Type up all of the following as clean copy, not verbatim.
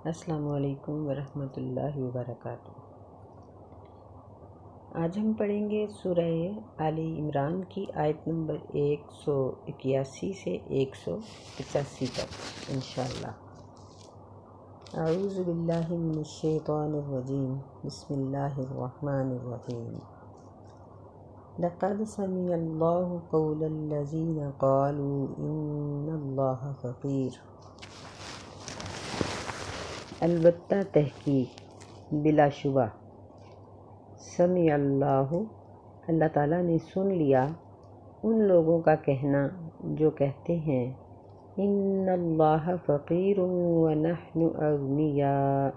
السلام علیکم ورحمۃ اللہ وبرکاتہ۔ آج ہم پڑھیں گے سورہ آل عمران کی آیت نمبر 181 سے 185 تک انشاءاللہ۔ اعوذ باللہ من الشیطان الرجیم، بسم اللہ الرحمن الرحیم۔ لقد سمع اللہ قول الذین قالوا ان اللہ فقیر۔ البتہ تحقیق، بلا شبہ، سمع اللہ تعالیٰ نے سن لیا ان لوگوں کا کہنا جو کہتے ہیں ان اللہ فقیر ونحن اغنیاء،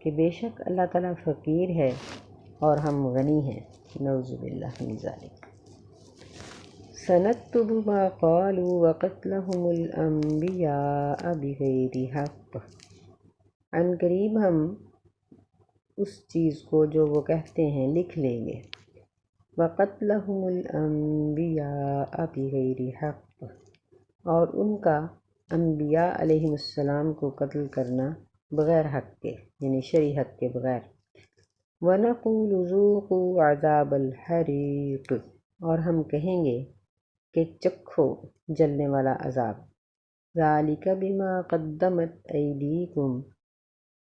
کہ بے شک اللہ تعالیٰ فقیر ہے اور ہم غنی ہیں، نعوذ باللہ من ذالک۔ سنکتب ما قالوا وقتلهم الانبیاء بغیر حق، عن قریب ہم اس چیز کو جو وہ کہتے ہیں لکھ لیں گے۔ وقتلهم الانبیاء بغیر حق، اور ان کا انبیاء علیہم السلام کو قتل کرنا بغیر حق کے، یعنی شرعی حق کے بغیر۔ ونقول ذوقوا عذاب الحریق، اور ہم کہیں گے کہ چکھو جلنے والا عذاب۔ ذالک بما قدمت ایدیکم،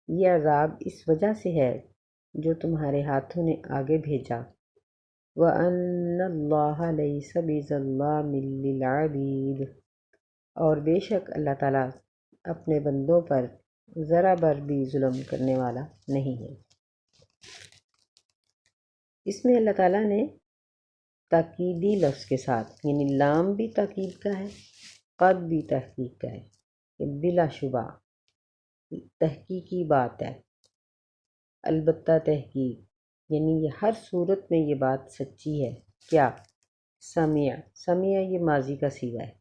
یہ عذاب اس وجہ سے ہے جو تمہارے ہاتھوں نے آگے بھیجا۔ وَأَنَّ اللَّهَ لَيْسَ بِظَلَّامٍ لِّلْعَبِيدِ، اور بے شک اللہ تعالیٰ اپنے بندوں پر ذرا بر بھی ظلم کرنے والا نہیں ہے۔ اس میں اللہ تعالیٰ نے تاکیدی لفظ کے ساتھ، یعنی لام بھی تاکید کا ہے، قد بھی تحقیق کا ہے، کہ بلا شبہ تحقیقی بات ہے۔ البتہ تحقیق، یعنی یہ ہر صورت میں یہ بات سچی ہے۔ کیا؟ سمع یہ ماضی کا صیغہ ہے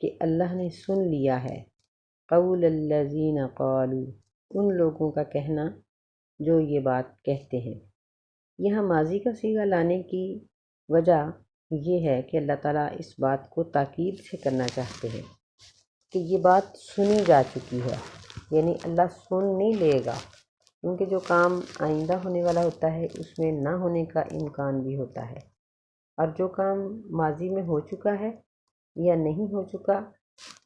کہ اللہ نے سن لیا ہے۔ قول الذین قالوا، ان لوگوں کا کہنا جو یہ بات کہتے ہیں۔ یہاں ماضی کا صیغہ لانے کی وجہ یہ ہے کہ اللہ تعالیٰ اس بات کو تاکید سے کرنا چاہتے ہیں کہ یہ بات سنی جا چکی ہے، یعنی اللہ سن نہیں لے گا، کیونکہ جو کام آئندہ ہونے والا ہوتا ہے اس میں نہ ہونے کا امکان بھی ہوتا ہے، اور جو کام ماضی میں ہو چکا ہے یا نہیں ہو چکا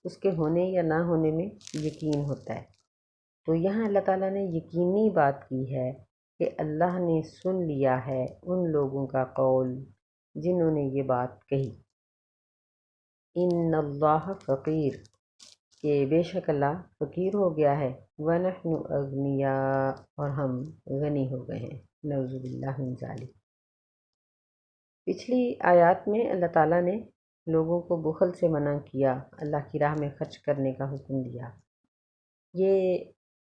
اس کے ہونے یا نہ ہونے میں یقین ہوتا ہے۔ تو یہاں اللہ تعالیٰ نے یقینی بات کی ہے کہ اللہ نے سن لیا ہے ان لوگوں کا قول جنہوں نے یہ بات کہی، ان اللہ فقیر، کہ بے شک اللہ فقیر ہو گیا ہے، وَنَحْنُ أَغْنِيَاء، اور ہم غنی ہو گئے ہیں، نعوذ باللہ من ذالک۔ پچھلی آیات میں اللہ تعالیٰ نے لوگوں کو بخل سے منع کیا، اللہ کی راہ میں خرچ کرنے کا حکم دیا۔ یہ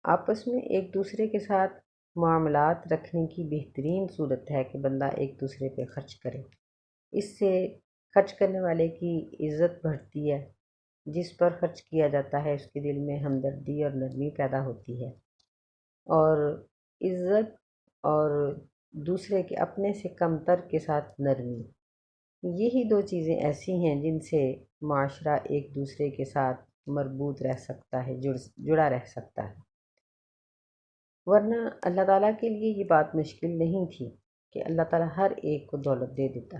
آپس میں ایک دوسرے کے ساتھ معاملات رکھنے کی بہترین صورت ہے کہ بندہ ایک دوسرے پہ خرچ کرے۔ اس سے خرچ کرنے والے کی عزت بڑھتی ہے، جس پر خرچ کیا جاتا ہے اس کے دل میں ہمدردی اور نرمی پیدا ہوتی ہے، اور عزت اور دوسرے کے اپنے سے کم تر کے ساتھ نرمی، یہی دو چیزیں ایسی ہیں جن سے معاشرہ ایک دوسرے کے ساتھ مربوط رہ سکتا ہے، جڑا رہ سکتا ہے۔ ورنہ اللہ تعالیٰ کے لیے یہ بات مشکل نہیں تھی کہ اللہ تعالیٰ ہر ایک کو دولت دے دیتا،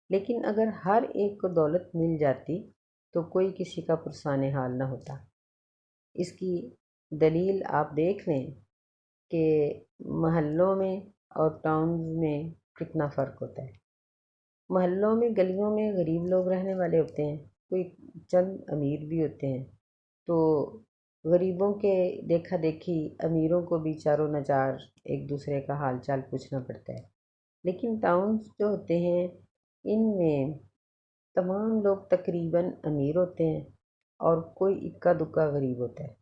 لیکن اگر ہر ایک کو دولت مل جاتی تو کوئی کسی کا پرسان حال نہ ہوتا۔ اس کی دلیل آپ دیکھ لیں کہ محلوں میں اور ٹاؤنز میں کتنا فرق ہوتا ہے۔ محلوں میں، گلیوں میں غریب لوگ رہنے والے ہوتے ہیں، کوئی چند امیر بھی ہوتے ہیں، تو غریبوں کے دیکھا دیکھی امیروں کو بھی چاروں نچار ایک دوسرے کا حال چال پوچھنا پڑتا ہے۔ لیکن ٹاؤنز جو ہوتے ہیں ان میں تمام لوگ تقریباً امیر ہوتے ہیں اور کوئی اکا دکا غریب ہوتا ہے۔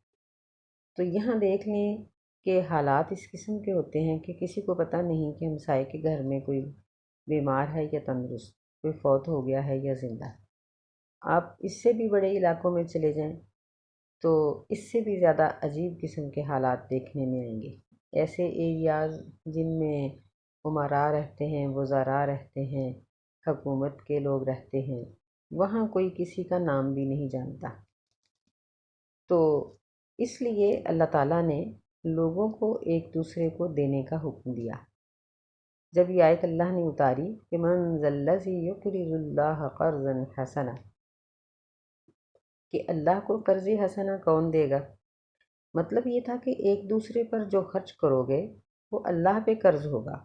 تو یہاں دیکھ لیں کہ حالات اس قسم کے ہوتے ہیں کہ کسی کو پتہ نہیں کہ ہمسائے کے گھر میں کوئی بیمار ہے یا تندرست، کوئی فوت ہو گیا ہے یا زندہ۔ آپ اس سے بھی بڑے علاقوں میں چلے جائیں تو اس سے بھی زیادہ عجیب قسم کے حالات دیکھنے میں آئیں گے۔ ایسے ایریاز جن میں امراء رہتے ہیں، وزراء رہتے ہیں، حکومت کے لوگ رہتے ہیں، وہاں کوئی کسی کا نام بھی نہیں جانتا۔ تو اس لیے اللہ تعالیٰ نے لوگوں کو ایک دوسرے کو دینے کا حکم دیا۔ جب یہ آیت اللہ نے اتاری کہ من ذا الذی یقرض اللہ قرضا حسنا، کہ اللہ کو قرض حسنا کون دے گا، مطلب یہ تھا کہ ایک دوسرے پر جو خرچ کرو گے وہ اللہ پہ قرض ہوگا۔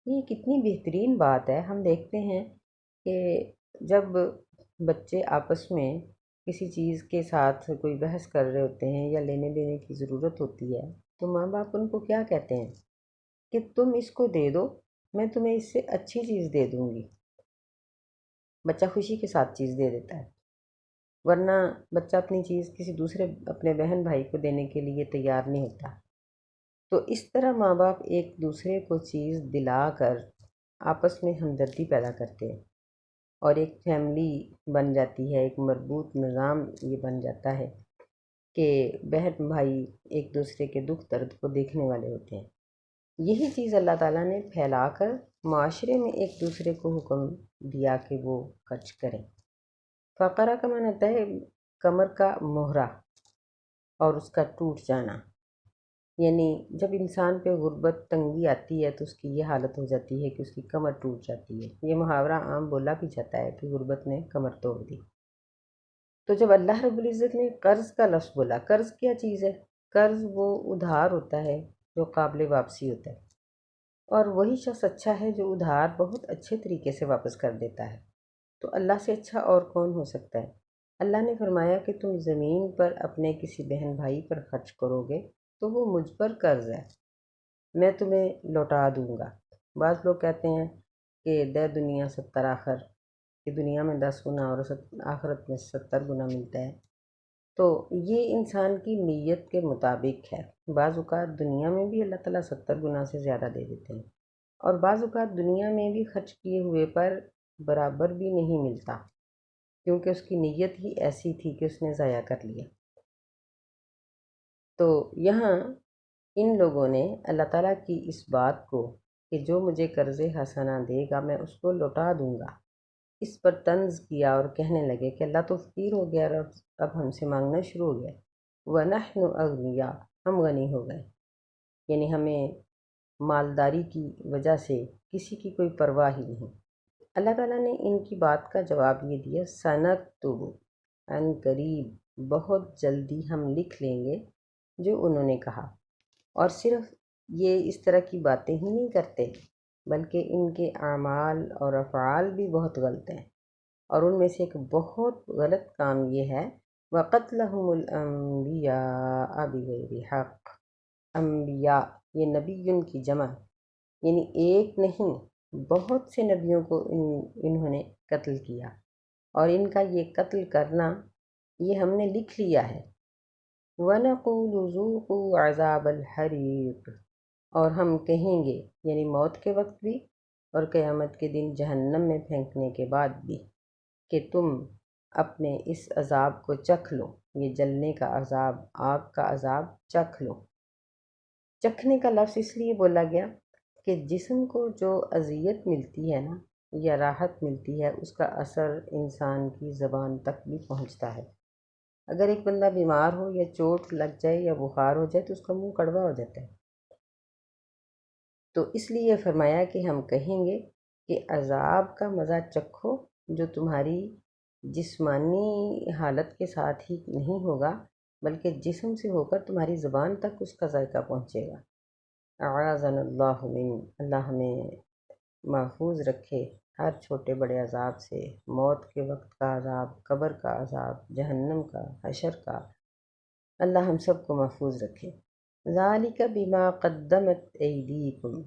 یہ کتنی بہترین بات ہے۔ ہم دیکھتے ہیں کہ جب بچے آپس میں کسی چیز کے ساتھ کوئی بحث کر رہے ہوتے ہیں یا لینے دینے کی ضرورت ہوتی ہے تو ماں باپ ان کو کیا کہتے ہیں کہ تم اس کو دے دو، میں تمہیں اس سے اچھی چیز دے دوں گی۔ بچہ خوشی کے ساتھ چیز دے دیتا ہے، ورنہ بچہ اپنی چیز کسی دوسرے اپنے بہن بھائی کو دینے کے لیے تیار نہیں ہوتا۔ تو اس طرح ماں باپ ایک دوسرے کو چیز دلا کر آپس میں ہمدردی پیدا کرتے ہیں اور ایک فیملی بن جاتی ہے، ایک مربوط نظام یہ بن جاتا ہے کہ بہن بھائی ایک دوسرے کے دکھ درد کو دیکھنے والے ہوتے ہیں۔ یہی چیز اللہ تعالیٰ نے پھیلا کر معاشرے میں ایک دوسرے کو حکم دیا کہ وہ خرچ کریں۔ فقرہ کا معنی ہوتا ہے کمر کا مہرا اور اس کا ٹوٹ جانا، یعنی جب انسان پہ غربت تنگی آتی ہے تو اس کی یہ حالت ہو جاتی ہے کہ اس کی کمر ٹوٹ جاتی ہے۔ یہ محاورہ عام بولا بھی جاتا ہے کہ غربت نے کمر توڑ دی۔ تو جب اللہ رب العزت نے قرض کا لفظ بولا، قرض کیا چیز ہے؟ قرض وہ ادھار ہوتا ہے جو قابل واپسی ہوتا ہے، اور وہی شخص اچھا ہے جو ادھار بہت اچھے طریقے سے واپس کر دیتا ہے۔ تو اللہ سے اچھا اور کون ہو سکتا ہے؟ اللہ نے فرمایا کہ تم زمین پر اپنے کسی بہن بھائی پر خرچ کرو گے تو وہ مجھ پر قرض ہے، میں تمہیں لوٹا دوں گا۔ بعض لوگ کہتے ہیں کہ دے دنیا 70 آخر، کہ دنیا میں 10 گنا اور آخرت میں 70 گنا ملتا ہے۔ تو یہ انسان کی نیت کے مطابق ہے۔ بعض اوقات دنیا میں بھی اللہ تعالیٰ 70 گنا سے زیادہ دے دیتے ہیں، اور بعض اوقات دنیا میں بھی خرچ کیے ہوئے پر برابر بھی نہیں ملتا، کیونکہ اس کی نیت ہی ایسی تھی کہ اس نے ضائع کر لیا۔ تو یہاں ان لوگوں نے اللہ تعالیٰ کی اس بات کو کہ جو مجھے قرض حسنہ دے گا میں اس کو لوٹا دوں گا، اس پر طنز کیا اور کہنے لگے کہ اللہ تو فقیر ہو گیا اور اب ہم سے مانگنا شروع ہو گیا۔ وَنَحْنُ أَغْنِيَاءُ، ہم غنی ہو گئے، یعنی ہمیں مالداری کی وجہ سے کسی کی کوئی پرواہ ہی نہیں۔ اللہ تعالیٰ نے ان کی بات کا جواب یہ دیا، سَنَكْتُبُ، عن قریب بہت جلدی ہم لکھ لیں گے جو انہوں نے کہا۔ اور صرف یہ اس طرح کی باتیں ہی نہیں کرتے بلکہ ان کے اعمال اور افعال بھی بہت غلط ہیں، اور ان میں سے ایک بہت غلط کام یہ ہے وَقَتْلَهُمُ الْأَنْبِيَاءَ بِغَيْرِ حَقٍّ، انبیاء یہ نبی کی جمع، یعنی ایک نہیں بہت سے نبیوں کو انہوں نے قتل کیا، اور ان کا یہ قتل کرنا یہ ہم نے لکھ لیا ہے۔ وَنَقُولُ ذُوقُوا عَذَابَ الْحَرِيقِ، اور ہم کہیں گے یعنی موت کے وقت بھی اور قیامت کے دن جہنم میں پھینکنے کے بعد بھی کہ تم اپنے اس عذاب کو چکھ لو، یہ جلنے کا عذاب، آگ کا عذاب چکھ لو۔ چکھنے کا لفظ اس لیے بولا گیا کہ جسم کو جو اذیت ملتی ہے نا یا راحت ملتی ہے اس کا اثر انسان کی زبان تک بھی پہنچتا ہے۔ اگر ایک بندہ بیمار ہو یا چوٹ لگ جائے یا بخار ہو جائے تو اس کا منہ کڑوا ہو جاتا ہے۔ تو اس لیے فرمایا کہ ہم کہیں گے کہ عذاب کا مزہ چکھو جو تمہاری جسمانی حالت کے ساتھ ہی نہیں ہوگا بلکہ جسم سے ہو کر تمہاری زبان تک اس کا ذائقہ پہنچے گا۔ اعاذنا اللہ من، اللہ ہمیں محفوظ رکھے ہر چھوٹے بڑے عذاب سے، موت کے وقت کا عذاب، قبر کا عذاب، جہنم کا، حشر کا، اللہ ہم سب کو محفوظ رکھے۔ ذالک بما قدمت ایدیکم،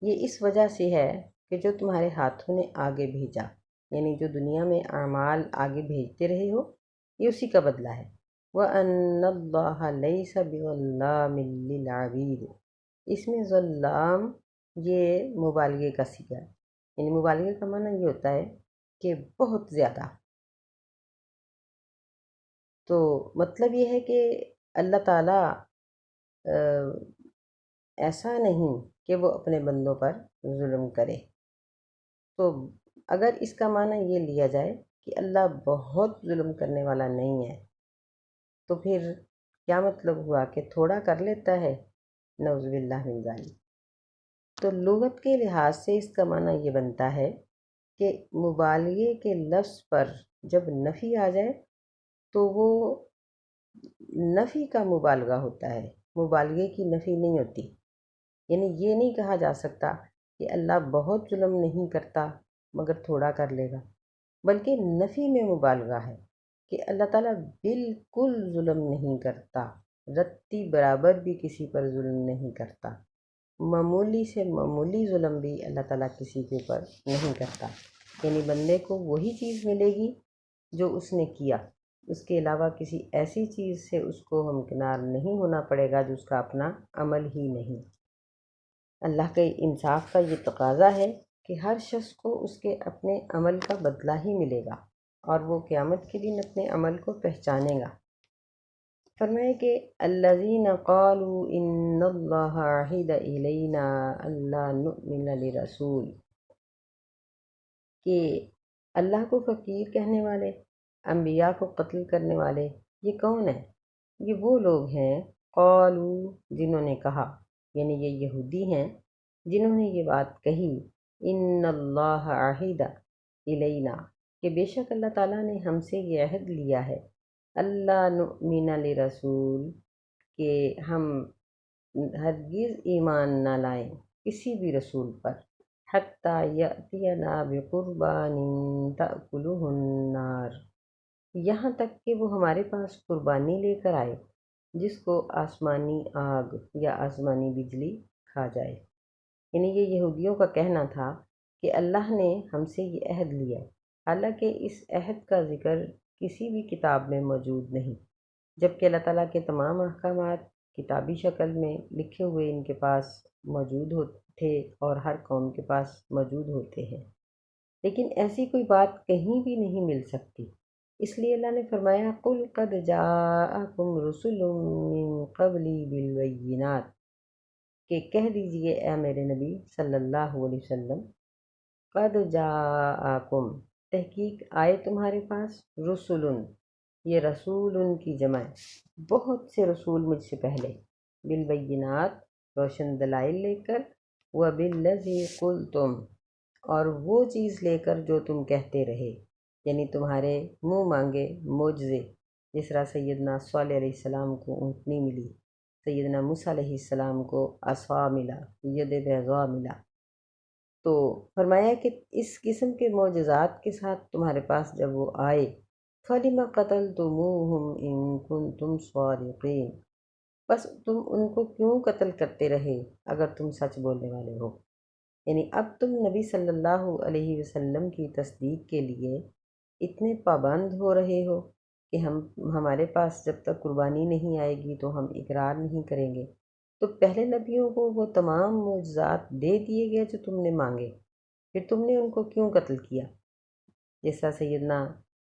یہ اس وجہ سے ہے کہ جو تمہارے ہاتھوں نے آگے بھیجا، یعنی جو دنیا میں اعمال آگے بھیجتے رہے ہو یہ اسی کا بدلہ ہے۔ وَأَنَّ اللَّهَ لَيْسَ بِظَلَّامٍ لِّلْعَبِيدِ، اس میں ظلام یہ مبالغے کا صیغہ ہے، یعنی مبالغے کا معنی یہ ہوتا ہے کہ بہت زیادہ۔ تو مطلب یہ ہے کہ اللہ تعالیٰ ایسا نہیں کہ وہ اپنے بندوں پر ظلم کرے۔ تو اگر اس کا معنی یہ لیا جائے کہ اللہ بہت ظلم کرنے والا نہیں ہے تو پھر کیا مطلب ہوا کہ تھوڑا کر لیتا ہے؟ نعوذ باللہ من ذالک۔ تو لغت کے لحاظ سے اس کا معنی یہ بنتا ہے کہ مبالغے کے لفظ پر جب نفی آ جائے تو وہ نفی کا مبالغہ ہوتا ہے، مبالغے کی نفی نہیں ہوتی۔ یعنی یہ نہیں کہا جا سکتا کہ اللہ بہت ظلم نہیں کرتا مگر تھوڑا کر لے گا، بلکہ نفی میں مبالغہ ہے کہ اللہ تعالیٰ بالکل ظلم نہیں کرتا، رتی برابر بھی کسی پر ظلم نہیں کرتا، معمولی سے معمولی ظلم بھی اللہ تعالیٰ کسی کے اوپر نہیں کرتا۔ یعنی بندے کو وہی چیز ملے گی جو اس نے کیا، اس کے علاوہ کسی ایسی چیز سے اس کو ہمکنار نہیں ہونا پڑے گا جو اس کا اپنا عمل ہی نہیں۔ اللہ کے انصاف کا یہ تقاضا ہے کہ ہر شخص کو اس کے اپنے عمل کا بدلہ ہی ملے گا اور وہ قیامت کے دن اپنے عمل کو پہچانے گا۔ فرمائے کہ الذین قالوا ان اللہ عہد الینا الا نؤمن لرسول، کہ اللہ کو فقیر کہنے والے، انبیاء کو قتل کرنے والے یہ کون ہیں؟ یہ وہ لوگ ہیں قالو، جنہوں نے کہا، یعنی یہ یہودی ہیں جنہوں نے یہ بات کہی، ان اللہ عہد الینا، کہ بے شک اللہ تعالیٰ نے ہم سے یہ عہد لیا ہے، اللہ نؤمن لرسول، کہ ہم ہرگز ایمان نہ لائیں کسی بھی رسول پر، حتی یأتینا بقربان تأکلہ النار، یہاں تک کہ وہ ہمارے پاس قربانی لے کر آئے جس کو آسمانی آگ یا آسمانی بجلی کھا جائے۔ یعنی یہ یہودیوں کا کہنا تھا کہ اللہ نے ہم سے یہ عہد لیا ہے، حالانکہ اس عہد کا ذکر کسی بھی کتاب میں موجود نہیں، جبکہ اللہ تعالیٰ کے تمام احکامات کتابی شکل میں لکھے ہوئے ان کے پاس موجود تھے اور ہر قوم کے پاس موجود ہوتے ہیں، لیکن ایسی کوئی بات کہیں بھی نہیں مل سکتی۔ اس لیے اللہ نے فرمایا قُلْ قَدْ جَاءَكُمْ رُسُلٌ مِّن قَبْلِي بِالْبَيِّنَاتِ، کہ کہہ دیجئے اے میرے نبی صلی اللہ علیہ وسلم، قد جاءکم، تحقیق آئے تمہارے پاس، رسول، یہ رسول کی جمع ہے، بہت سے رسول مجھ سے پہلے، بالبینات، روشن دلائل لے کر، وبالذی قلتم، اور وہ چیز لے کر جو تم کہتے رہے، یعنی تمہارے منہ مانگے معجزے، جس طرح سیدنا صالح علیہ السلام کو اونٹنی ملی، سیدنا موسیٰ علیہ السلام کو عصا ملا، ید بیضاء ملا۔ تو فرمایا کہ اس قسم کے معجزات کے ساتھ تمہارے پاس جب وہ آئے، فَلِمَ قَتَلْتُمُوهُمْ إِن كُنتُمْ صَادِقِينَ، بس تم ان کو کیوں قتل کرتے رہے اگر تم سچ بولنے والے ہو؟ یعنی اب تم نبی صلی اللہ علیہ وسلم کی تصدیق کے لیے اتنے پابند ہو رہے ہو کہ ہمارے پاس جب تک قربانی نہیں آئے گی تو ہم اقرار نہیں کریں گے، تو پہلے نبیوں کو وہ تمام معجزات دے دیے گئے جو تم نے مانگے، پھر تم نے ان کو کیوں قتل کیا؟ جیسا سیدنا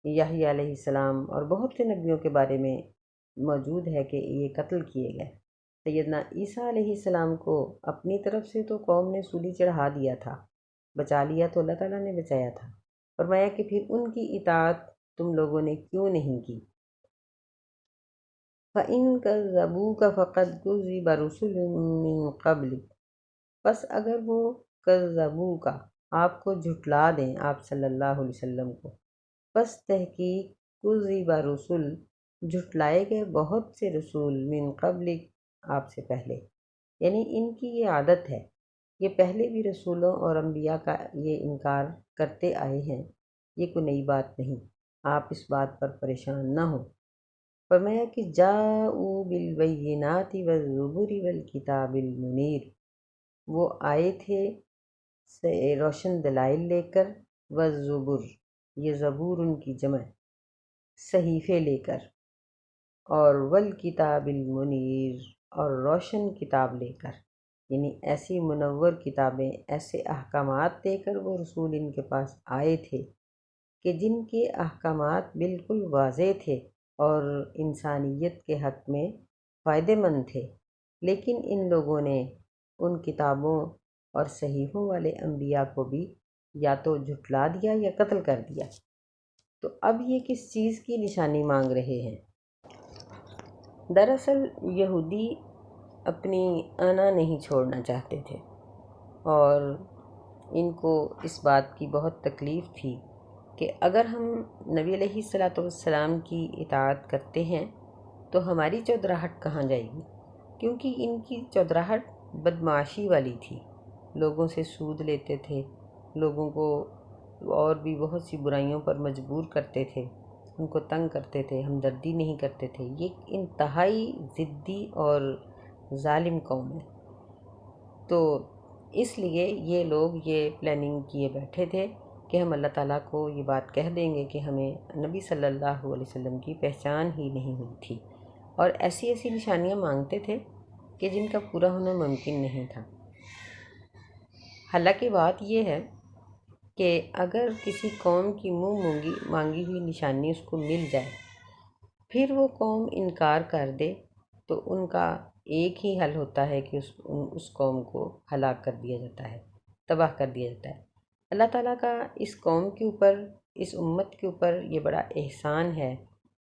یحییٰ علیہ السلام اور بہت سے نبیوں کے بارے میں موجود ہے کہ یہ قتل کیے گئے۔ سیدنا عیسیٰ علیہ السلام کو اپنی طرف سے تو قوم نے سولی چڑھا دیا تھا، بچا لیا تو اللہ تعالیٰ نے بچایا تھا، فرمایا کہ پھر ان کی اطاعت تم لوگوں نے کیوں نہیں کی؟ فَإِن كَذَّبُوكَ فَقَدْ كُذِّبَ رُسُلٌ مِّن قَبْلِكَ، بس اگر وہ کذبوک، آپ کو جھٹلا دیں، آپ صلی اللہ علیہ وسلم کو، بس تحقیق کذب رسل، جھٹلائے گئے بہت سے رسول، من قبلک، آپ سے پہلے، یعنی ان کی یہ عادت ہے، یہ پہلے بھی رسولوں اور انبیاء کا یہ انکار کرتے آئے ہیں، یہ کوئی نئی بات نہیں، آپ اس بات پر پریشان نہ ہوں۔ فرمایا کہ جاءوا بالبینات والزبر والکتاب المنیر، وہ آئے تھے روشن دلائل لے کر، والزبر، یہ زبور ان کی جمع، صحیفے لے کر، اور والکتاب المنیر، اور روشن کتاب لے کر، یعنی ایسی منور کتابیں، ایسے احکامات دے کر وہ رسول ان کے پاس آئے تھے کہ جن کے احکامات بالکل واضح تھے اور انسانیت کے حق میں فائدہ مند تھے، لیکن ان لوگوں نے ان کتابوں اور صحیفوں والے انبیاء کو بھی یا تو جھٹلا دیا یا قتل کر دیا۔ تو اب یہ کس چیز کی نشانی مانگ رہے ہیں؟ دراصل یہودی اپنی انا نہیں چھوڑنا چاہتے تھے، اور ان کو اس بات کی بہت تکلیف تھی کہ اگر ہم نبی علیہ الصلاۃ والسلام کی اطاعت کرتے ہیں تو ہماری چودراہٹ کہاں جائے گی، کیونکہ ان کی چودراہٹ بدمعاشی والی تھی، لوگوں سے سود لیتے تھے، لوگوں کو اور بھی بہت سی برائیوں پر مجبور کرتے تھے، ان کو تنگ کرتے تھے، ہمدردی نہیں کرتے تھے۔ یہ انتہائی ضدی اور ظالم قوم ہے، تو اس لیے یہ لوگ یہ پلاننگ کیے بیٹھے تھے کہ ہم اللہ تعالیٰ کو یہ بات کہہ دیں گے کہ ہمیں نبی صلی اللہ علیہ وسلم کی پہچان ہی نہیں ہوئی تھی، اور ایسی ایسی نشانیاں مانگتے تھے کہ جن کا پورا ہونا ممکن نہیں تھا۔ حالانکہ بات یہ ہے کہ اگر کسی قوم کی منہ مانگی ہوئی نشانی اس کو مل جائے، پھر وہ قوم انکار کر دے، تو ان کا ایک ہی حل ہوتا ہے کہ اس قوم کو ہلاک کر دیا جاتا ہے، تباہ کر دیا جاتا ہے۔ اللہ تعالیٰ کا اس قوم کے اوپر، اس امت کے اوپر یہ بڑا احسان ہے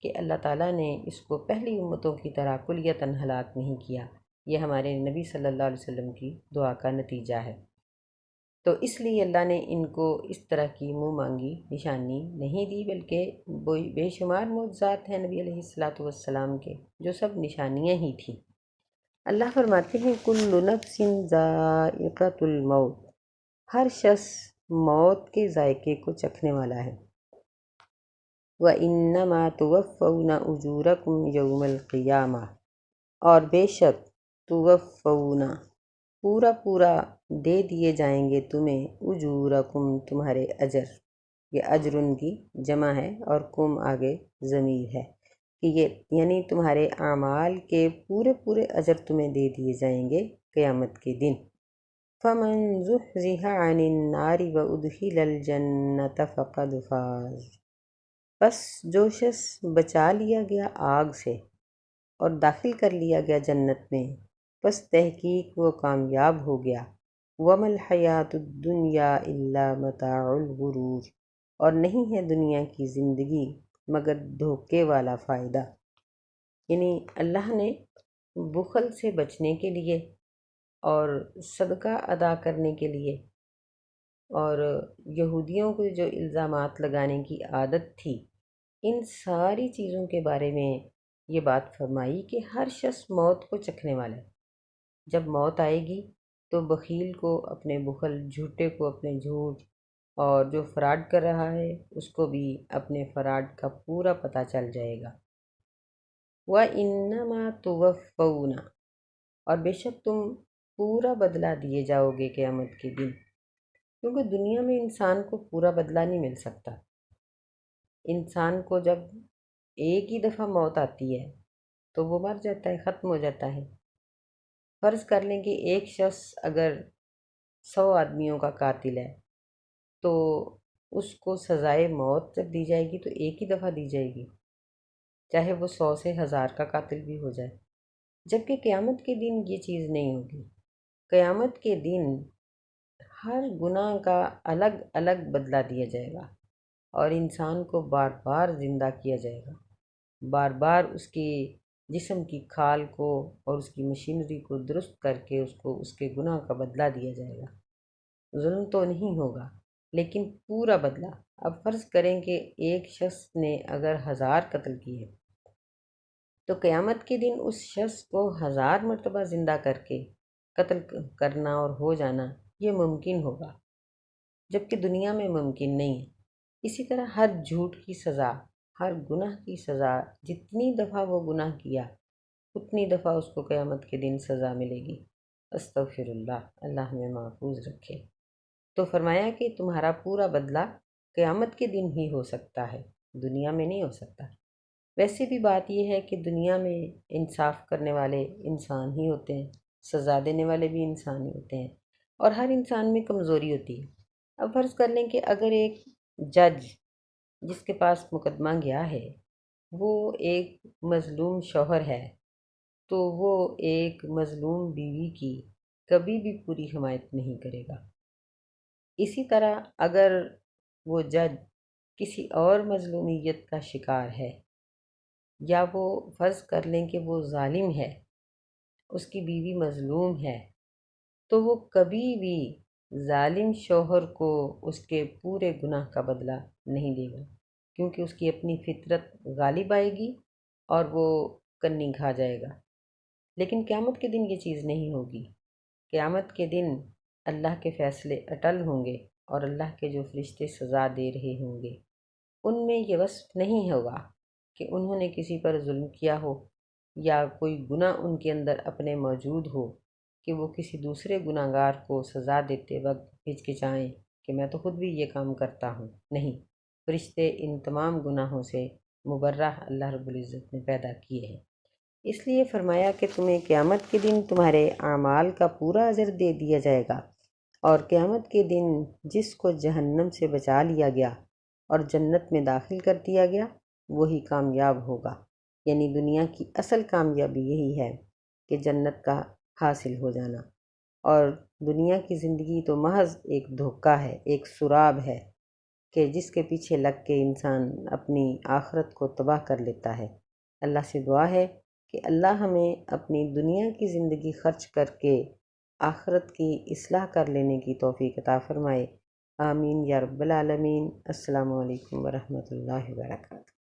کہ اللہ تعالیٰ نے اس کو پہلی امتوں کی طرح کلیتاً ہلاک نہیں کیا۔ یہ ہمارے نبی صلی اللہ علیہ وسلم کی دعا کا نتیجہ ہے۔ تو اس لیے اللہ نے ان کو اس طرح کی منہ مانگی نشانی نہیں دی، بلکہ بے شمار معجزات ہیں نبی علیہ الصلاۃ والسلام کے، جو سب نشانیاں ہی تھیں۔ اللہ فرماتے ہیں کل نفس ذائقۃ الموت، ہر شخص موت کے ذائقے کو چکھنے والا ہے۔ وَإِنَّمَا تُوَفَّوْنَ أُجُورَكُمْ يَوْمَ الْقِيَامَةِ، اور بے شک توفون، پورا دے دیے جائیں گے تمہیں، اجورکم، تمہارے اجر۔ یہ اجرن کی جمع ہے اور کم آگے ضمیر ہے کہ یہ یعنی تمہارے اعمال کے پورے اجر تمہیں دے دیے جائیں گے قیامت کے دن۔ فمن زحزح عن النار وادخل الجنة فقد فاز، بس جو شخص بچا لیا گیا آگ سے اور داخل کر لیا گیا جنت میں، بس تحقیق وہ کامیاب ہو گیا۔ وَمَا الْحَيَاةُ الدُّنْيَا إِلَّا مَتَاعُ الْغُرُورِ، اور نہیں ہے دنیا کی زندگی مگر دھوکے والا فائدہ۔ یعنی اللہ نے بخل سے بچنے کے لیے اور صدقہ ادا کرنے کے لیے اور یہودیوں کو جو الزامات لگانے کی عادت تھی، ان ساری چیزوں کے بارے میں یہ بات فرمائی کہ ہر شخص موت کو چکھنے والا ہے۔ جب موت آئے گی تو بخیل کو اپنے بخل، جھوٹے کو اپنے جھوٹ، اور جو فراڈ کر رہا ہے اس کو بھی اپنے فراڈ کا پورا پتہ چل جائے گا۔ وَإِنَّمَا تُوَفَّوْنَ، اور بے شک تم پورا بدلہ دیے جاؤ گے قیامت کے دن، کیونکہ دنیا میں انسان کو پورا بدلہ نہیں مل سکتا۔ انسان کو جب ایک ہی دفعہ موت آتی ہے تو وہ مر جاتا ہے، ختم ہو جاتا ہے۔ فرض کر لیں کہ ایک شخص اگر 100 آدمیوں کا قاتل ہے تو اس کو سزائے موت جب دی جائے گی تو ایک ہی دفعہ دی جائے گی، چاہے وہ 100 سے 1000 کا قاتل بھی ہو جائے۔ جبکہ قیامت کے دن یہ چیز نہیں ہوگی۔ قیامت کے دن ہر گناہ کا الگ الگ بدلہ دیا جائے گا، اور انسان کو بار بار زندہ کیا جائے گا، بار بار اس کی جسم کی کھال کو اور اس کی مشینری کو درست کر کے اس کو اس کے گناہ کا بدلہ دیا جائے گا۔ ظلم تو نہیں ہوگا لیکن پورا بدلہ۔ اب فرض کریں کہ ایک شخص نے اگر 1000 قتل کیے تو قیامت کے دن اس شخص کو 1000 مرتبہ زندہ کر کے قتل کرنا اور ہو جانا یہ ممکن ہوگا، جبکہ دنیا میں ممکن نہیں ہے۔ اسی طرح ہر جھوٹ کی سزا، ہر گناہ کی سزا، جتنی دفعہ وہ گناہ کیا اتنی دفعہ اس کو قیامت کے دن سزا ملے گی۔ استغفر اللہ، اللہ ہمیں محفوظ رکھے۔ تو فرمایا کہ تمہارا پورا بدلہ قیامت کے دن ہی ہو سکتا ہے، دنیا میں نہیں ہو سکتا۔ ویسے بھی بات یہ ہے کہ دنیا میں انصاف کرنے والے انسان ہی ہوتے ہیں، سزا دینے والے بھی انسان ہی ہوتے ہیں، اور ہر انسان میں کمزوری ہوتی ہے۔ اب فرض کر لیں کہ اگر ایک جج جس کے پاس مقدمہ گیا ہے وہ ایک مظلوم شوہر ہے، تو وہ ایک مظلوم بیوی کی کبھی بھی پوری حمایت نہیں کرے گا۔ اسی طرح اگر وہ جج کسی اور مظلومیت کا شکار ہے یا وہ فرض کر لیں کہ وہ ظالم ہے، اس کی بیوی مظلوم ہے، تو وہ کبھی بھی ظالم شوہر کو اس کے پورے گناہ کا بدلہ نہیں دے گا، کیونکہ اس کی اپنی فطرت غالب آئے گی اور وہ کنی کھا جائے گا۔ لیکن قیامت کے دن یہ چیز نہیں ہوگی۔ قیامت کے دن اللہ کے فیصلے اٹل ہوں گے اور اللہ کے جو فرشتے سزا دے رہے ہوں گے، ان میں یہ وصف نہیں ہوگا کہ انہوں نے کسی پر ظلم کیا ہو یا کوئی گناہ ان کے اندر اپنے موجود ہو کہ وہ کسی دوسرے گناہ گار کو سزا دیتے وقت ہچکچائیں کہ میں تو خود بھی یہ کام کرتا ہوں۔ نہیں، فرشتے ان تمام گناہوں سے مبرہ اللہ رب العزت نے پیدا کیے ہیں۔ اس لیے فرمایا کہ تمہیں قیامت کے دن تمہارے اعمال کا پورا اجر دے دیا جائے گا، اور قیامت کے دن جس کو جہنم سے بچا لیا گیا اور جنت میں داخل کر دیا گیا وہی کامیاب ہوگا۔ یعنی دنیا کی اصل کامیابی یہی ہے کہ جنت کا حاصل ہو جانا، اور دنیا کی زندگی تو محض ایک دھوکہ ہے، ایک سراب ہے کہ جس کے پیچھے لگ کے انسان اپنی آخرت کو تباہ کر لیتا ہے۔ اللہ سے دعا ہے کہ اللہ ہمیں اپنی دنیا کی زندگی خرچ کر کے آخرت کی اصلاح کر لینے کی توفیق عطا فرمائے۔ آمین یا رب العالمین۔ السلام علیکم ورحمۃ اللہ وبرکاتہ۔